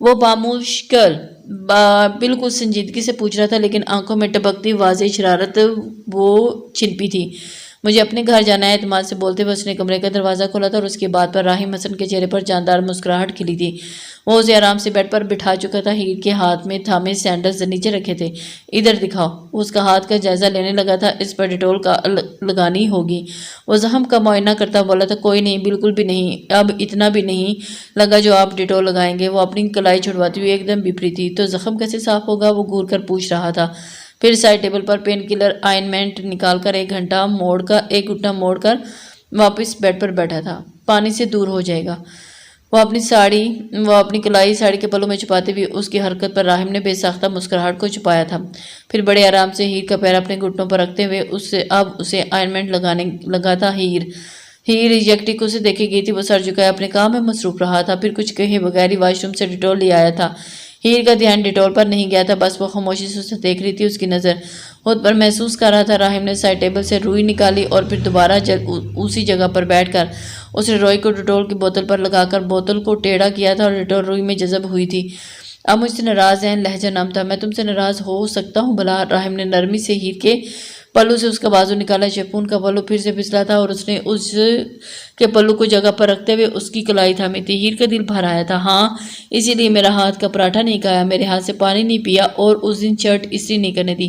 وہ بامشکل بالکل سنجیدگی سے پوچھ رہا تھا، لیکن آنکھوں میں ٹپکتی واضح شرارت وہ چھنپی تھی۔ مجھے اپنے گھر جانا ہے، اعتماد سے بولتے ہوئے اس نے کمرے کا دروازہ کھولا تھا اور اس کی بات پر راہم حسن کے چہرے پر جاندار مسکراہٹ کھلی تھی۔ وہ اسے آرام سے بیڈ پر بٹھا چکا تھا، ہیر کے ہاتھ میں تھامے سینڈلز نیچے رکھے تھے۔ ادھر دکھاؤ۔ وہ اس کا ہاتھ کا جائزہ لینے لگا تھا۔ اس پر ڈیٹول کا لگانی ہوگی۔ وہ زخم کا معائنہ کرتا بولا تھا، کوئی نہیں، بالکل بھی نہیں، اب اتنا بھی نہیں لگا جو آپ ڈیٹول لگائیں گے۔ وہ اپنی کلائی چھڑواتی ہوئی ایک دم بپری تھی۔ تو زخم کیسے صاف ہوگا؟ وہ گھور کر پوچھ رہا تھا، پھر سائڈ ٹیبل پر پین کلر آئنمنٹ نکال کر ایک گھٹنا موڑ کر واپس بیڈ پر بیٹھا تھا۔ پانی سے دور ہو جائے گا۔ وہ اپنی کلائی ساڑی کے پلوں میں چھپاتے ہوئے اس کی حرکت پر راہم نے بے ساختہ مسکراہٹ کو چھپایا تھا، پھر بڑے آرام سے ہیر کا پیر اپنے گھٹنوں پر رکھتے ہوئے اب اسے آئنمنٹ لگانے لگا تھا۔ ہیر یکٹک اسے دیکھے گئی تھی، وہ سر جھکائے اپنے کام میں مصروف رہا تھا، پھر کچھ کہے بغیر ہی واش روم سے ڈیٹول لے آیا تھا۔ ہیر کا دھیان ڈیٹول پر نہیں گیا تھا، بس وہ خاموشی سے اسے دیکھ رہی تھی۔ اس کی نظر خود پر محسوس کر رہا تھا۔ راہم نے سائڈ ٹیبل سے روئی نکالی اور پھر دوبارہ اسی جگہ پر بیٹھ کر اس نے روئی کو ڈیٹول کی بوتل پر لگا کر بوتل کو ٹیڑھا کیا تھا اور ڈیٹول روئی میں جذب ہوئی تھی۔ اب مجھ سے ناراض ہیں؟ لہجہ نم تھا۔ میں تم سے ناراض ہو سکتا ہوں بھلا؟ راہم نے نرمی سے ہیر کے پلو سے اس کا بازو نکالا۔ شیفون کا پلو پھر سے پھسلا تھا اور اس نے اس کے پلو کو جگہ پر رکھتے ہوئے اس کی کلائی تھامی تھی۔ ہیر کا دل بھر آیا تھا۔ ہاں، اسی لیے میرا ہاتھ کا پراٹھا نہیں کھایا، میرے ہاتھ سے پانی نہیں پیا اور اس دن شرٹ استری نہیں کرنے دی،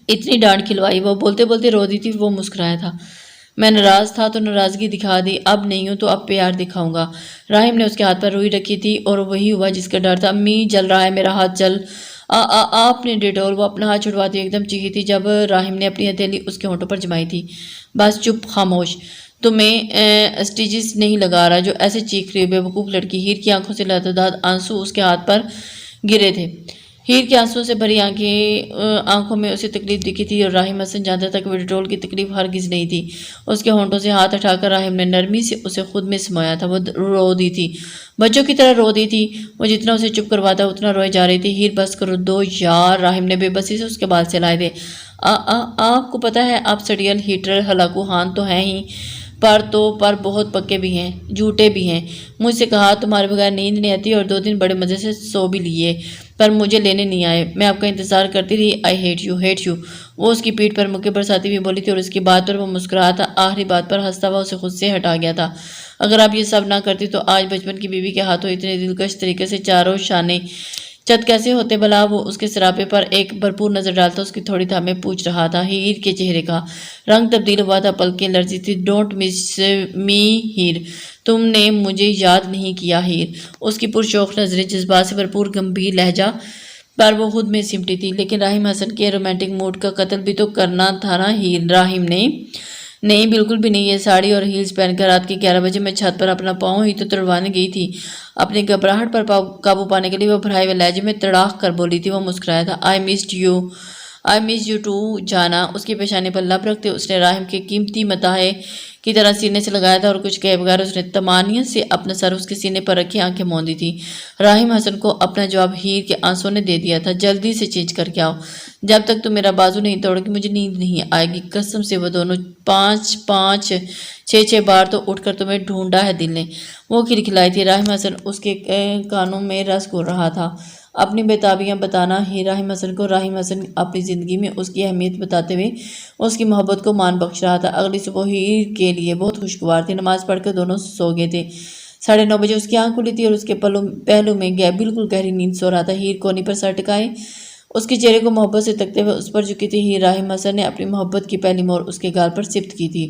اتنی ڈانٹ کھلوائی۔ وہ بولتے بولتے رو دی تھی۔ وہ مسکرایا تھا، میں ناراض تھا تو ناراضگی دکھا دی، اب نہیں ہوں تو اب پیار دکھاؤں گا۔ راہم نے اس کے ہاتھ پر روئی رکھی تھی اور وہی ہوا جس کا ڈر تھا۔ امی جل رہا ہے میرا ہاتھ، جل آپ نے ڈیٹول۔ وہ اپنا ہاتھ چھڑواتی ایک دم چیخی تھی جب راہم نے اپنی ہتھیلی اس کے ہونٹوں پر جمائی تھی۔ بس چپ، خاموش، تمہیں اسٹیچز نہیں لگا رہا جو ایسے چیخ رہی بے وقوف لڑکی۔ ہیر کی آنکھوں سے لاتعداد آنسو اس کے ہاتھ پر گرے تھے۔ ہیر کے آنسو سے بھری آنکھوں میں اسے تکلیف دکھی تھی اور راہم حسن جانتا تھا کہ وہ ڈیٹول کی تکلیف ہرگز نہیں تھی۔ اس کے ہونٹوں سے ہاتھ اٹھا کر راہم نے نرمی سے اسے خود میں سمایا تھا۔ وہ رو دی تھی، بچوں کی طرح رو دی تھی۔ وہ جتنا اسے چپ کرواتا اتنا روئے جا رہی تھی۔ ہیر بس کرو دو یار، راہم نے بے بسی سے اس کے بال سلائے تھے۔ آپ کو پتہ ہے آپ سیریل ہیٹر ہلاکو ہان تو ہیں ہی، پر بہت پکے بھی ہیں، جھوٹے بھی ہیں۔ مجھ سے کہا تمہارے بغیر نیند نہیں آتی اور 2 دن بڑے مزے سے سو بھی لیے، پر مجھے لینے نہیں آئے۔ میں آپ کا انتظار کرتی رہی۔ I hate you. وہ اس کی پیٹھ پر مکے برساتی ہوئی بولی تھی اور اس کی بات پر وہ مسکراہا تھا۔ آخری بات پر ہنستا ہوا اسے خود سے ہٹا گیا تھا۔ اگر آپ یہ سب نہ کرتی تو آج بچپن کی بیوی کے ہاتھوں اتنے دلکش طریقے سے چاروں شانے چت کیسے ہوتے بھلا؟ وہ اس کے سراپے پر ایک بھرپور نظر ڈالتا اس کی تھوڑی تھامے پوچھ رہا تھا۔ ہیر کے چہرے کا رنگ تبدیل ہوا تھا، پلکیں لرزی تھی۔ ڈونٹ مس می ہیر، تم نے مجھے یاد نہیں کیا ہیر؟ اس کی پرشوق نظریں، جذبات سے بھرپور گمبھیر لہجہ پر وہ خود میں سمٹی تھی۔ لیکن راہم حسن کے رومانٹک موڈ کا قتل بھی تو کرنا تھا نا ہیر؟ راہم نے نہیں، بالکل بھی نہیں۔ یہ ساڑی اور ہیلز پہن کر رات کے 11 بجے میں چھت پر اپنا پاؤں ہی تو تڑوانے گئی تھی۔ اپنی گھبراہٹ پر قابو پانے کے لیے وہ بھرائے ہوئے لہجے میں تڑاک کر بولی تھی۔ وہ مسکرایا تھا۔ آئی مس یو ٹو جانا۔ اس کی پیشانی پر لب رکھتے اس نے راہم کے قیمتی متاحے کی طرح سینے سے لگایا تھا اور کچھ کہے بغیر اس نے طمانینت سے اپنا سر اس کے سینے پر رکھی آنکھیں موندی تھی۔ راہم حسن کو اپنا جواب ہیر کے آنسوں نے دے دیا تھا۔ جلدی سے چینج کر کے آؤ، جب تک تم میرا بازو نہیں توڑ گی مجھے نیند نہیں آئے گی۔ قسم سے وہ دونوں 5-6 بار تو اٹھ کر تمہیں ڈھونڈا ہے دل نے۔ وہ کھلکھلائی تھی۔ راہم حسن اس کے کانوں میں رس گھول رہا تھا۔ اپنی بےتابیاں بتانا ہی راہم حسن کو۔ راہم حسن اپنی زندگی میں اس کی اہمیت بتاتے ہوئے اس کی محبت کو مان بخش رہا تھا۔ اگلی صبح ہیر کے لیے بہت خوشگوار تھی۔ نماز پڑھ کر دونوں سو گئے تھے۔ 9:30 بجے اس کی آنکھ کھلی تھی اور اس کے پہلو میں بالکل گہری نیند سو رہا تھا۔ ہیر کونی پر سر ٹکائے اس کے چہرے کو محبت سے تکتے ہوئے اس پر جھکی تھی۔ ہیر راہم حسن نے اپنی محبت کی پہلی مہر اس کے گال پر سپت کی تھی۔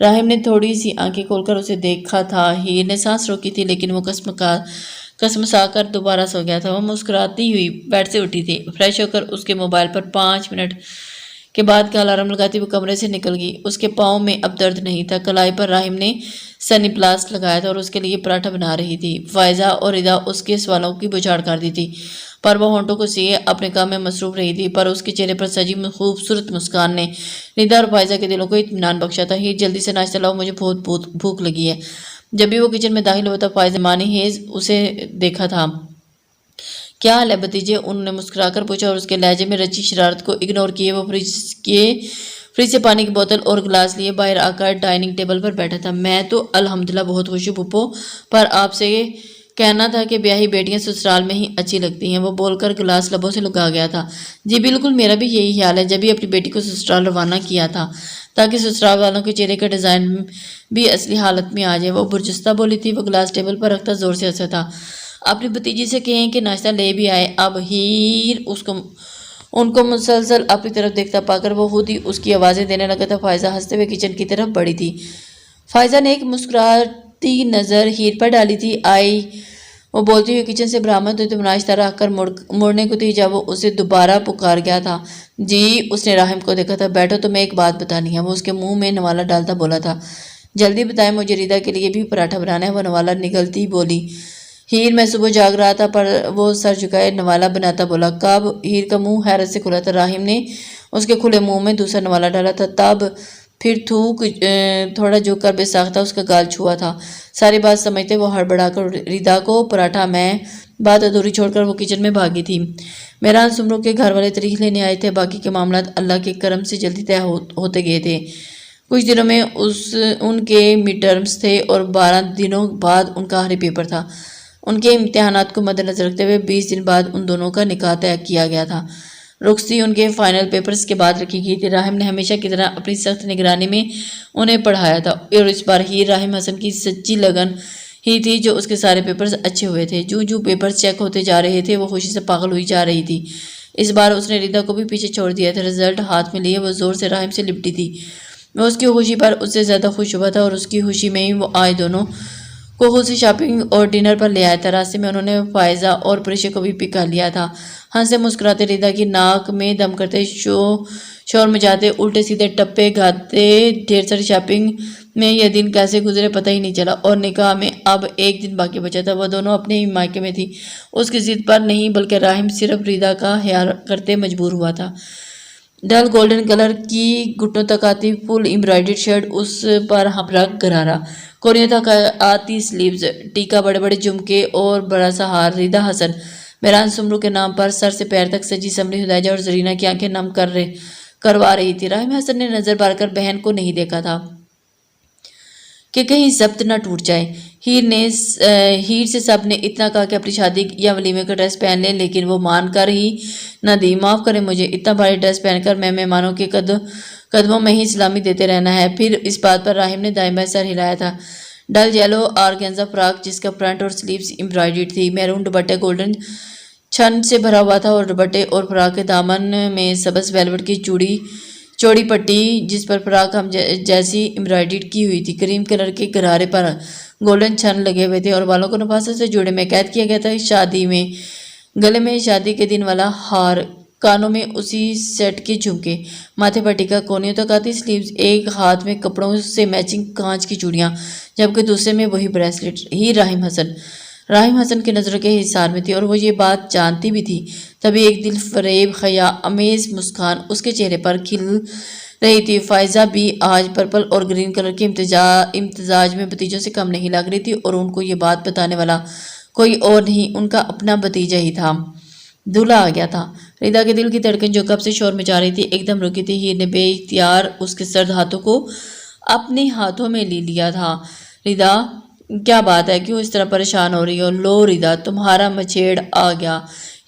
راہم نے تھوڑی سی آنکھیں کھول کر اسے دیکھا تھا۔ ہیر نے سانس روکی تھی لیکن وہ کسمسا کر دوبارہ سو گیا تھا۔ وہ مسکراتی ہوئی بیڈ سے اٹھی تھی۔ فریش ہو کر اس کے موبائل پر 5 منٹ کے بعد کا الارم لگاتی وہ کمرے سے نکل گئی۔ اس کے پاؤں میں اب درد نہیں تھا۔ کلائی پر راہم نے سنی پلاسٹ لگایا تھا اور اس کے لیے پراٹھا بنا رہی تھی۔ فائزہ اور ردا اس کے سوالوں کی بچھاڑ کر دی تھی، پر وہ ہونٹوں کو سیے اپنے کام میں مصروف رہی تھی۔ پر اس کے چہرے پر سجی خوبصورت مسکان نے ردا اور فائزہ کے دلوں کو اطمینان بخشا تھا۔ ہیر جلدی سے ناشتہ لاؤ، مجھے بہت بھوک لگی ہے۔ جب بھی وہ کچن میں داخل ہوا تھا فائزہ مانی ہیز اسے دیکھا تھا۔ کیا حال ہے بھتیجے؟ انہوں نے مسکرا کر پوچھا اور اس کے لہجے میں رچی شرارت کو اگنور کیے وہ فریج سے پانی کی بوتل اور گلاس لیے باہر آ کر ڈائننگ ٹیبل پر بیٹھا تھا۔ میں تو الحمدللہ بہت خوش ہوں پھپھو، پر آپ سے کہنا تھا کہ بیاہی بیٹیاں سسرال میں ہی اچھی لگتی ہیں۔ وہ بول کر گلاس لبوں سے لگا گیا تھا۔ جی بالکل، میرا بھی یہی خیال ہے۔ جب ہی اپنی بیٹی کو سسرال روانہ کیا تھا تاکہ سسرال والوں کے چہرے کا ڈیزائن بھی اصلی حالت میں آ جائے، وہ برجستہ بولی تھی۔ وہ گلاس ٹیبل پر رکھتا زور سے ہنسا تھا۔ اپنی بھتیجی سے کہیں کہ ناشتہ لے بھی آئے۔ اب ہیر ان کو مسلسل اپنی طرف دیکھتا پا کر وہ خود ہی اس کی آوازیں دینے لگا تھا۔ فائزہ ہنستے ہوئے کچن کی طرف بڑھی تھی۔ فائزہ نے ایک مسکراتی نظر ہیر پر ڈالی تھی۔ آئی وہ بولتی ہوئی کچن سے برآمد ہوئی تو ناشتہ رکھ کر مڑنے کو تھی جب وہ اسے دوبارہ پکار گیا تھا۔ جی، اس نے راہم کو دیکھا تھا۔ بیٹھو، تمہیں ایک بات بتانی ہے، وہ اس کے منہ میں نوالا ڈالتا بولا تھا۔ جلدی بتائیں، مجھے ردا کے لیے بھی پراٹھا بنانا ہے، وہ نوالا نگلتی بولی۔ ہیر میں صبح جاگ رہا تھا، پر وہ سر جھکائے نوالا بناتا بولا۔ کب؟ ہیر کا منہ حیرت سے کھلا تھا۔ راہم نے اس کے کھلے منہ میں دوسرا نوالا ڈالا تھا، تب پھر تھوک تھوڑا جھک کر بے ساختہ اس کا گال چھوا تھا۔ ساری بات سمجھتے وہ ہڑبڑا کر ردا کو پراٹھا میں بات ادھوری چھوڑ کر وہ کچن میں بھاگی تھی۔ میران سمرو کے گھر والے تاریخ لینے آئے تھے۔ باقی کے معاملات اللہ کے کرم سے جلدی طے ہوتے گئے تھے۔ کچھ دنوں میں ان کے مڈ ٹرمز تھے اور 12 دنوں بعد ان کا آخری پیپر تھا۔ ان کے امتحانات کو مد نظر رکھتے ہوئے 20 دن بعد ان دونوں کا نکاح طے کیا گیا تھا۔ رخصتی ان کے فائنل پیپرز کے بعد رکھی گئی تھی۔ راہم نے ہمیشہ کی طرح اپنی سخت نگرانی میں انہیں پڑھایا تھا اور اس بار ہیر راہم حسن کی سچی لگن ہی تھی جو اس کے سارے پیپرز اچھے ہوئے تھے۔ جو پیپرز چیک ہوتے جا رہے تھے وہ خوشی سے پاگل ہوئی جا رہی تھی۔ اس بار اس نے ردا کو بھی پیچھے چھوڑ دیا تھا۔ رزلٹ ہاتھ میں لیے وہ زور سے راہم سے لپٹی تھی۔ میں اس کی خوشی پر اس سے زیادہ خوش ہوا تھا اور اس کی خوشی میں ہی وہ آئے دونوں کو خود سے شاپنگ اور ڈنر پر لے آیا تھا۔ راستے میں انہوں نے فائزہ اور پریشا کو بھی پک کر لیا تھا۔ ہنستے مسکراتے رضا کی ناک میں دم کرتے شور مچاتے الٹے سیدھے ٹپے گاتے ڈھیر ساری شاپنگ میں یہ دن کیسے گزرے پتہ ہی نہیں چلا، اور نکاح میں اب ایک دن باقی بچا تھا۔ وہ دونوں اپنے ہی مائکے میں تھی، اس کی ضد پر نہیں بلکہ راحم صرف رضا کا خیال کرتے مجبور ہوا تھا۔ ڈل گولڈن کلر کی گھٹنوں تک آتی فل امبرائڈرڈ شرٹ، اس پر ہمرا گرارا کوریوں تک آتی سلیوز، ٹیکا، بڑے بڑے جھمکے اور بڑا سا ہار۔ رضا حسن مہران سمرو کے نام پر سر سے پیر تک سجی سمری ہدیجہ اور زرینہ کی آنکھیں نم کروا رہی تھی۔ راحم حسن نے نظر بار کر بہن کو نہیں دیکھا تھا کہ کہیں ضبط نہ ٹوٹ جائے۔ ہیر سے سب نے اتنا کہا کہ اپنی شادی یا ولیمے کا ڈریس پہن لیں، لیکن وہ مان کر ہی نہ دی۔ معاف کریں مجھے، اتنا بھاری ڈریس پہن کر میں مہمانوں کے قدموں میں ہی سلامی دیتے رہنا ہے۔ پھر اس بات پر راحم نے دائیں بائیں سر ہلایا تھا۔ ڈل یلو آرگینزا فراک جس کا فرنٹ اور سلیوز امبرائڈرڈ تھی، میرون دوپٹے گولڈن چھن سے بھرا ہوا تھا اور دوپٹے اور فراک کے دامن میں سبز ویلوٹ کی چوڑی پٹی جس پر فراک ہم جیسی امبرائڈرڈ کی ہوئی تھی، کریم کلر کے غرارے پر گولڈن چھن لگے ہوئے تھے اور بالوں کو نفاست سے جوڑے میں قید کیا گیا تھا۔ شادی میں گلے میں شادی کے دن والا ہار، کانوں میں اسی سیٹ کے جھمکے، ماتھے پر ٹیکا، کونیوں تک آتی سلیوز، ایک ہاتھ میں کپڑوں سے میچنگ کانچ کی چوڑیاں جبکہ دوسرے میں وہی بریسلٹ ہی راحم حسن کی نظروں کے حصار میں تھی اور وہ یہ بات جانتی بھی تھی۔ تبھی ایک دل فریب خیا امیز مسکان اس کے چہرے پر کھل رہی تھی۔ فائزہ بھی آج پرپل اور گرین کلر کے امتزاج میں بھتیجوں سے کم نہیں لگ رہی تھی اور ان کو یہ بات بتانے والا کوئی اور نہیں، ان کا اپنا بھتیجا ہی تھا۔ دولہا آ گیا تھا۔ رضا کے دل کی دھڑکن جو کب سے شور مچا رہی تھی ایک دم رکی تھی۔ ہیر نے بے اختیار اس کے سرد ہاتھوں کو اپنے ہاتھوں میں لے لیا تھا۔ رضا کیا بات ہے، کیوں اس طرح پریشان ہو رہی ہو؟ لو رضا تمہارا مچھیڑ آ گیا۔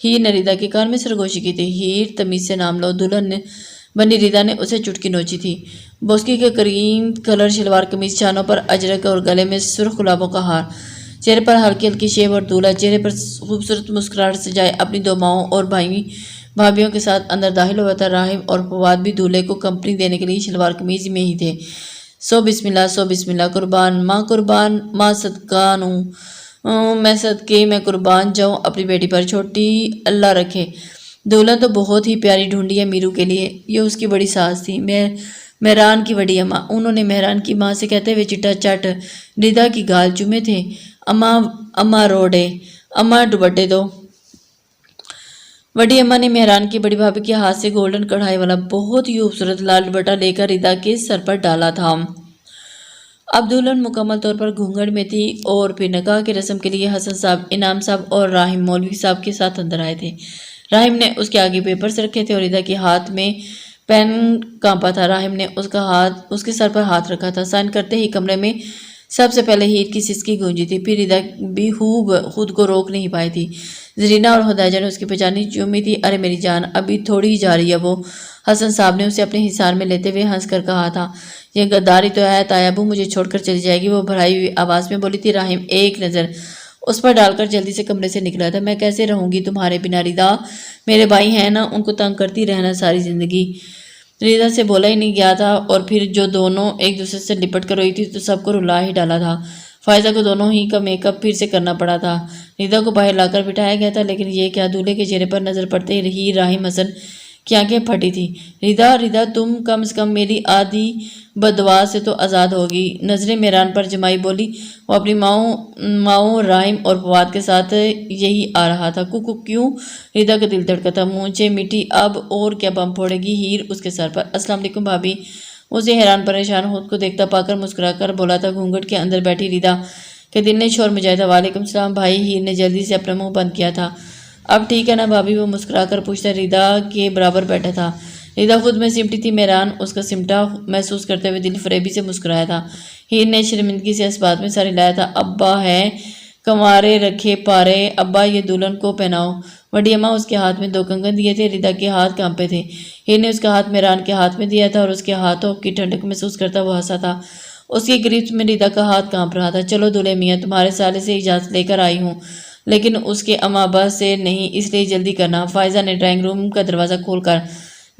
ہیر نے رضا کے کان میں سرگوشی کی تھی۔ ہیر تمیز سے نام لو۔ دلہن بنی رضا نے اسے چٹکی نوچی تھی۔ بوسکی کے کریم کلر شلوار قمیض، چانوں پر اجرک اور گلے میں سرخ گلابوں کا ہار، چہرے پر ہلکی ہلکی شیو، اور دولہا چہرے پر خوبصورت مسکراہٹ سجائے اپنی دو ماؤں اور بھابھیوں کے ساتھ اندر داخل ہوا تھا۔ راحم اور فواد بھی دولہے کو کمپنی دینے کے لیے شلوار قمیض میں ہی تھے۔ سو بسم اللہ، قربان ماں صدقانوں، میں صدقے میں قربان جاؤں اپنی بیٹی پر، چھوٹی اللہ رکھے۔ دولہا تو بہت ہی پیاری ڈھونڈی ہے میرو کے لیے، یہ اس کی بڑی ساس تھی، مہران کی بڑی اماں۔ انہوں نے مہران کی ماں سے کہتے ہوئے چٹا چٹ رضا کی گال چومے تھے۔ اماں روڑے، اماں دوپٹے دو۔ بڑی اماں نے مہران کی بڑی بھابھی کے ہاتھ سے گولڈن کڑھائی والا بہت ہی خوبصورت لال دوپٹہ لے کر رضا کے سر پر ڈالا تھا۔ اب دلہن مکمل طور پر گھونگھٹ میں تھی اور پھر نکاح کی رسم کے لیے حسن صاحب، انعام صاحب اور راحم مولوی صاحب کے ساتھ اندر آئے تھے۔ راحم نے اس کے آگے پیپرز رکھے تھے اور رضا کے ہاتھ میں پین کانپا تھا۔ راحم نے اس کے سر پر ہاتھ رکھا تھا۔ سائن کرتے ہی کمرے میں سب سے پہلے ہیر کی سسکی گونجی تھی، پھر رضا بھی خود کو روک نہیں پائی تھی۔ زرینہ اور ہدیجہ نے اس کی پہچانی چومی تھی۔ ارے میری جان، ابھی تھوڑی ہی جا رہی ہے وہ۔ حسن صاحب نے اسے اپنے حصار میں لیتے ہوئے ہنس کر کہا تھا۔ یہ غداری تو ہے تایا ابو، مجھے چھوڑ کر چلی جائے گی، وہ بھرائی ہوئی آواز میں بولی تھی۔ راحم ایک نظر اس پر ڈال کر جلدی سے کمرے سے نکلا تھا۔ میں کیسے رہوں گی تمہارے بنا رضا، میرے بھائی ہیں نا، ان کو تنگ کرتی رہنا ساری زندگی۔ رضا سے بولا ہی نہیں گیا تھا اور پھر جو دونوں ایک دوسرے سے لپٹ کر روئی تھی تو سب کو رلا ہی ڈالا تھا۔ فائزہ کو دونوں ہی کا میک اپ پھر سے کرنا پڑا تھا۔ رضا کو باہر لا کر بٹھایا گیا تھا، لیکن یہ کیا، دولہے کے چہرے پر نظر پڑتے ہی راحم حسن کی آنکھیں پھٹی تھی۔ رضا تم کم از کم میری آدھی بددعا سے تو آزاد ہوگی۔ نظریں مہران پر جمائی بولی، وہ اپنی ماؤں راحم اور فواد کے ساتھ یہی آ رہا تھا۔ کیوں؟ رضا کا دل دھڑکا تھا۔ مونچھیں میٹھی، اب اور کیا بم پھوڑے گی؟ ہیر اس کے سر پر۔ السلام علیکم بھابھی، اسے حیران پریشان خود کو دیکھتا پا کر مسکرا کر بولا تھا۔ گھونگھٹ کے اندر بیٹھی رضا کے دل نے شور مچایا تھا۔ وعلیکم السلام بھائی، ہیر نے جلدی سے اپنا منہ بند کیا تھا۔ اب ٹھیک ہے نا بھابھی، وہ مسکرا کر پوچھتا رضا کے برابر بیٹھا تھا۔ رضا خود میں سمٹی تھی، مہران اس کا سمٹا محسوس کرتے ہوئے دل فریبی سے مسکرایا تھا۔ ہیر نے شرمندگی سے اس بات میں سر ہلایا تھا۔ ابا ہے کنوارے رکھے پارے، ابا یہ دلہن کو پہناؤ۔ بڑی اماں اس کے ہاتھ میں دو کنگن دیے تھے۔ رضا کے ہاتھ کانپے تھے۔ ہیر نے اس کا ہاتھ مہران کے ہاتھ میں دیا تھا اور اس کے ہاتھوں کی ٹھنڈک محسوس کرتا وہ ہنسا تھا۔ اس کی گرفت میں رضا کا ہاتھ کانپ رہا تھا۔ چلو دولہے میاں، تمہارے سالے سے اجازت لے کر آئی ہوں، لیکن اس کے اماں ابا سے نہیں، اس لیے جلدی کرنا۔ فائزہ نے ڈرائنگ روم کا دروازہ کھول کر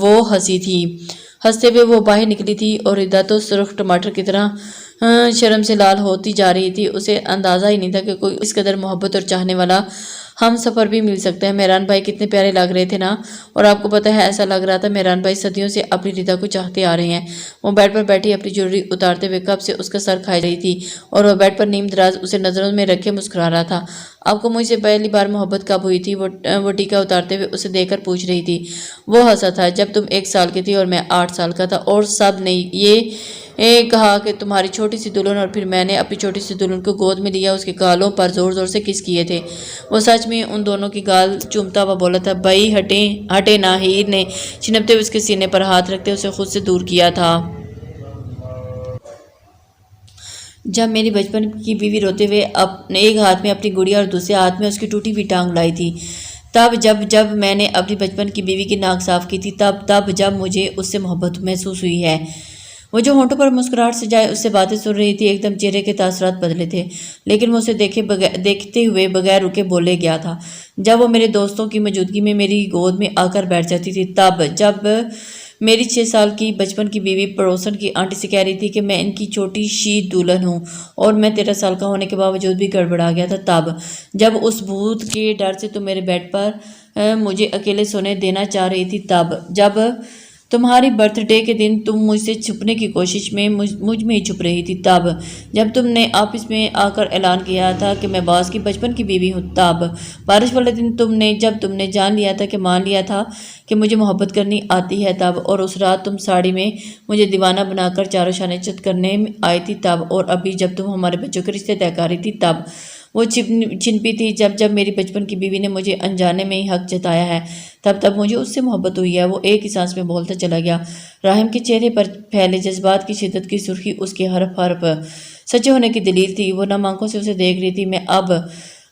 وہ ہنسی تھی۔ ہنستے ہوئے وہ باہر نکلی تھی اور ردا تو سرخ ٹماٹر کی طرح شرم سے لال ہوتی جا رہی تھی۔ اسے اندازہ ہی نہیں تھا کہ کوئی اس قدر محبت اور چاہنے والا ہم سفر بھی مل سکتا ہے۔ مہران بھائی کتنے پیارے لگ رہے تھے نا، اور آپ کو پتہ ہے ایسا لگ رہا تھا مہران بھائی صدیوں سے اپنی ردا کو چاہتے آ رہے ہیں۔ وہ بیڈ پر بیٹھی اپنی جویلری اتارتے ہوئے کب سے اس کا سر کھائی رہی تھی اور وہ بیڈ پر نیم دراز اسے نظروں میں رکھے مسکرا رہا تھا۔ آپ کو مجھ سے پہلی بار محبت کب ہوئی تھی؟ وہ ٹیکا اتارتے ہوئے اسے دیکھ کر پوچھ رہی تھی۔ وہ ہنسا تھا، جب تم 1 سال کی تھی اور میں 8 سال کا تھا، اور سب نے یہ کہا کہ تمہاری چھوٹی سی دلہن، اور پھر میں نے اپنی چھوٹی سی دلہن کو گود میں لیا، اس کے گالوں پر زور زور سے کس کیے تھے۔ وہ سچ میں ان دونوں کی گال چومتا ہوا بولا تھا۔ بھائی ہٹے نہ، ہیر نے چھنپتے ہوئے اس کے سینے پر ہاتھ رکھتے اسے خود سے دور کیا تھا۔ جب میری بچپن کی بیوی روتے ہوئے ایک ہاتھ میں اپنی گڑیا اور دوسرے ہاتھ میں اس کی ٹوٹی ہوئی ٹانگ لائی تھی، تب جب میں نے اپنی بچپن کی بیوی کی ناک صاف کی تھی، تب جب مجھے اس سے محبت محسوس ہوئی ہے۔ وہ جو ہونٹوں پر مسکراہٹ سے جائے اس سے باتیں سن رہی تھی، ایک دم چہرے کے تاثرات بدلے تھے، لیکن وہ اسے دیکھتے ہوئے بغیر رکے بولے گیا تھا۔ جب وہ میرے دوستوں کی موجودگی میں میری گود میں آ کر بیٹھ جاتی تھی، جب میری 6 سال کی بچپن کی بیوی پڑوسن کی آنٹی سے کہہ رہی تھی کہ میں ان کی چھوٹی شی دلہن ہوں، اور میں 13 سال کا ہونے کے باوجود بھی گڑبڑا گیا تھا، جب اس بھوت کے ڈر سے تم میرے بیڈ پر مجھے اکیلے سونے دینا چاہ رہی تھی، جب تمہاری برتھ ڈے کے دن تم مجھ سے چھپنے کی کوشش میں مجھ میں ہی چھپ رہی تھی، جب تم نے آفس میں آ کر اعلان کیا تھا کہ میں باس کی بچپن کی بیوی ہوں، بارش والے دن جب تم نے مان لیا تھا کہ مجھے محبت کرنی آتی ہے، اور اس رات تم ساڑی میں مجھے دیوانہ بنا کر چاروں شانے چت کرنے آئی تھی، اور ابھی جب تم ہمارے بچوں کے رشتے طے کر رہی تھی، وہ چھنپی تھی جب میری بچپن کی بیوی نے مجھے انجانے میں ہی حق جتایا ہے، تب مجھے اس سے محبت ہوئی ہے۔ وہ ایک ہی سانس میں بولتا چلا گیا۔ راہم کے چہرے پر پھیلے جذبات کی شدت کی سرخی اس کے حرف سچے ہونے کی دلیل تھی۔ وہ نم آنکھوں سے اسے دیکھ رہی تھی۔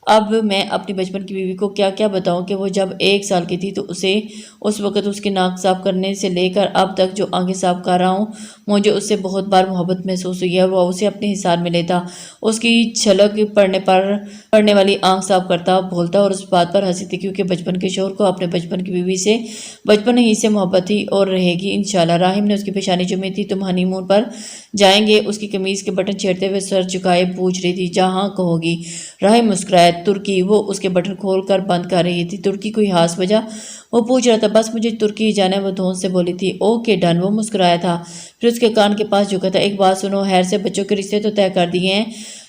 اب میں اپنی بچپن کی بیوی کو کیا بتاؤں کہ وہ جب 1 سال کی تھی تو اسے اس وقت اس کی ناک صاف کرنے سے لے کر اب تک جو آنکھیں صاف کر رہا ہوں، مجھے اس سے بہت بار محبت محسوس ہوئی ہے۔ وہ اسے اپنے حصار میں لیتا، اس کی چھلک پڑنے والی آنکھ صاف کرتا، بولتا اور اس بات پر ہنسی تھی کیونکہ بچپن کے شوہر کو اپنے بچپن کی بیوی سے بچپن ہی سے محبت تھی اور رہے گی انشاءاللہ۔ راہم نے اس کی پیشانی چومی تھی۔ تم ہنی مون پر جائیں گے؟ اس کی قمیض کے بٹن چھیڑتے ہوئے سر جھکائے پوچھ رہی تھی۔ جہاں کہو گی، راہم مسکرائے۔ ترکی؟ وہ اس کے بٹن کھول کر بند کر رہی تھی۔ ترکی کوئی خاص وجہ؟ وہ پوچھ رہا تھا۔ بس مجھے ترکی ہی جانا ہے، وہ دھون سے بولی تھی۔ Okay done. وہ مسکرایا تھا، پھر اس کے کان کے پاس جھکا تھا۔ ایک بات سنو، خیر سے بچوں کے رشتے تو طے کر دیے ہیں،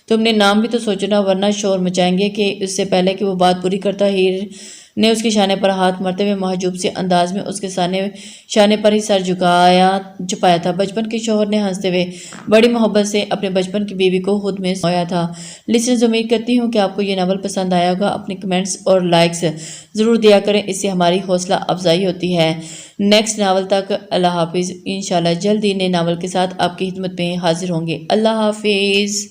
تم نے نام بھی تو سوچنا، ورنہ شور مچائیں گے۔ کہ اس سے پہلے کہ وہ بات پوری کرتا، ہیر نے اس کے شانے پر ہاتھ مارتے ہوئے محجوب سے انداز میں اس کے شانے پر ہی سر چھپایا تھا۔ بچپن کے شوہر نے ہنستے ہوئے بڑی محبت سے اپنے بچپن کی بیوی کو خود میں سویا تھا۔ لسنرز، امید کرتی ہوں کہ آپ کو یہ ناول پسند آیا ہوگا۔ اپنے کمنٹس اور لائکس ضرور دیا کریں، اس سے ہماری حوصلہ افزائی ہوتی ہے۔ نیکسٹ ناول تک اللہ حافظ۔ انشاءاللہ جلد ہی نئے ناول کے ساتھ آپ کی خدمت میں حاضر ہوں گے۔ اللہ حافظ۔